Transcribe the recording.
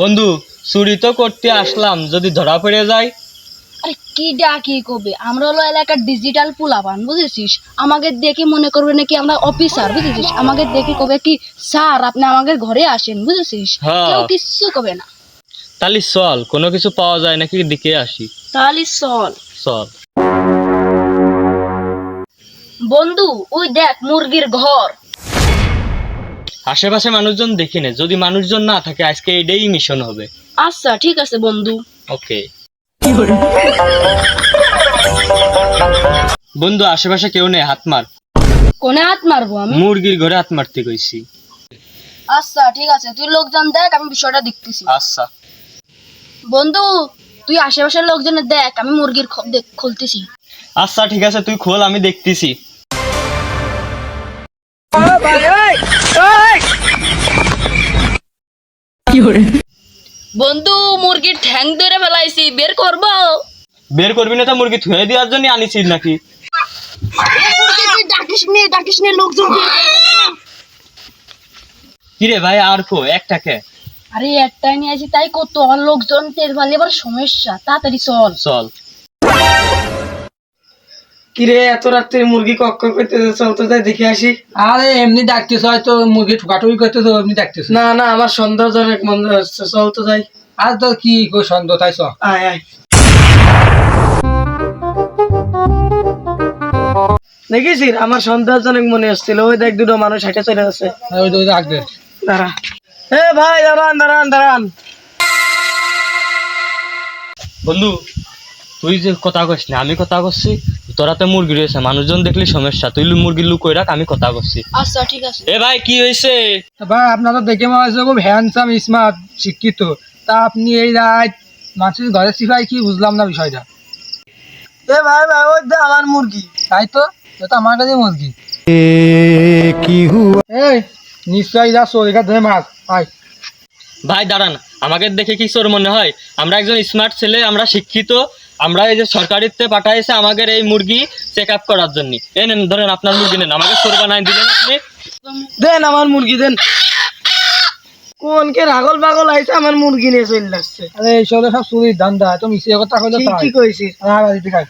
বন্ধু চুরি তো করতে আসলাম, যদি ধরা পড়ে যায়? আরে কি ডাকি কবে, আমরা হলো এলাকার ডিজিটাল পোলাপান, বুঝেছিস? আমাকে দেখে মনে করবে নাকি আমরা অফিসার, বুঝেছিস? আমাকে দেখে কবে কি স্যার আপনি আমাদের ঘরে আসেন, বুঝেছিস? হ্যাঁ। কেউ কিচ্ছু কবে না। তাহলে চল, কোনো কিছু পাওয়া যায় নাকি দিকে আসি। তাহলে চল। চল। বন্ধু ওই দেখ মুরগির ঘর। আশেপাশে মানুষজন দেখি না, যদি মানুষজন না থাকে আজকে এটাই মিশন হবে। আচ্ছা ঠিক আছে বন্ধু। ওকে বন্ধু, আশেপাশে কেউ নেই, হাত মার। কোনে হাত মারবো আমি? মুরগির ঘরে হাত মারতে কইছি। আচ্ছা ঠিক আছে, তুই লোকজন দেখ, আমি বিষয়টা দেখতেছি। আচ্ছা। বন্ধু তুই আশেপাশের লোকজনের দেখ, আমি মুরগির খুলতেছি। আচ্ছা ঠিক আছে, তুই খোল, আমি দেখতেছি। বন্ধু মুরগির ঠ্যাং ধরে ফেলাইছি, বের করবো? বের করবি না তো মুরগি থুয়ে দেওয়ার জন্য আনিছিস নাকি? ডাকিস নে লোকজন। কিরে ভাই, আর কো একটাকে? আরে একটাই নিয়ে আসি, তাই কত আর লোকজন টের পারলে এবার সমস্যা, তাড়াতাড়ি চল। চল। কিরে এত রাত্রে মুরগি কক কক করতেছে, চল তো যাই দেখে আসি। আরে এমনি ডাকতেছ, হয়তো মুরগি ঠুকাঠুকি করতেছ, এমনি ডাকতেছ। না না, আমার সন্দেহজনক মনে হচ্ছে, চল তো যাই। আর তো কি কই সন্দেহ, তাই চ। আয় আয়। দেখেছিস, আমার সন্দেহজনক মনে হচ্ছিল। ওই দেখ দুটো মানুষ হেঁটে চলে যাচ্ছে। ওই তো ডাক দে। দাঁড়া, এ ভাই দাঁড়ান দাঁড়ান দাঁড়ান। বন্ধু তুই যে কথা কইস না, আমি কথা করছি। তোরা তো মুরগি রয়েছে, মানুষজন দেখলি সমস্যা, তুই মুরগি লুকোই রাখ, আমি কথা করছি। আচ্ছা ঠিক আছে। এ ভাই কি হয়েছে? ভাই আপনার তো দেখে মনে হচ্ছে খুব হ্যান্ডসাম, স্মার্ট, শিক্ষিত। তা আপনি এই রাত মানুষের ঘরে সিফাই, কি বুঝলাম না বিষয়টা। এ ভাই ভাই, ওই দে আমার মুরগি। তাই তো, এটা তো আমার কাছে মুরগি। এই নিশ্চয়ই যা চোরিকা ধরে মাছ। আয় ভাই দাঁড়ান, আমাকে দেখে কি চোর মনে হয়? আমরা একজন স্মার্ট ছেলে, আমরা শিক্ষিত। আমরা এই যে সরকারিতে পাঠাইছে আমাদের এই মুরগি চেক আপ করার জন্য। এই নেন, ধরেন আপনার মুরগি নেন, আমাকে চোর বানাই দিলেন আপনি। দেন আমার মুরগি দেন। কোনকে রাগল পাগল আইছে আমার মুরগি নিয়ে চলে আসছে। আরে এইসব সব চুরির ধান্দা, তো মিশিয়ে কথা কইলে কি কইছিস? আর বাড়িতে খাই।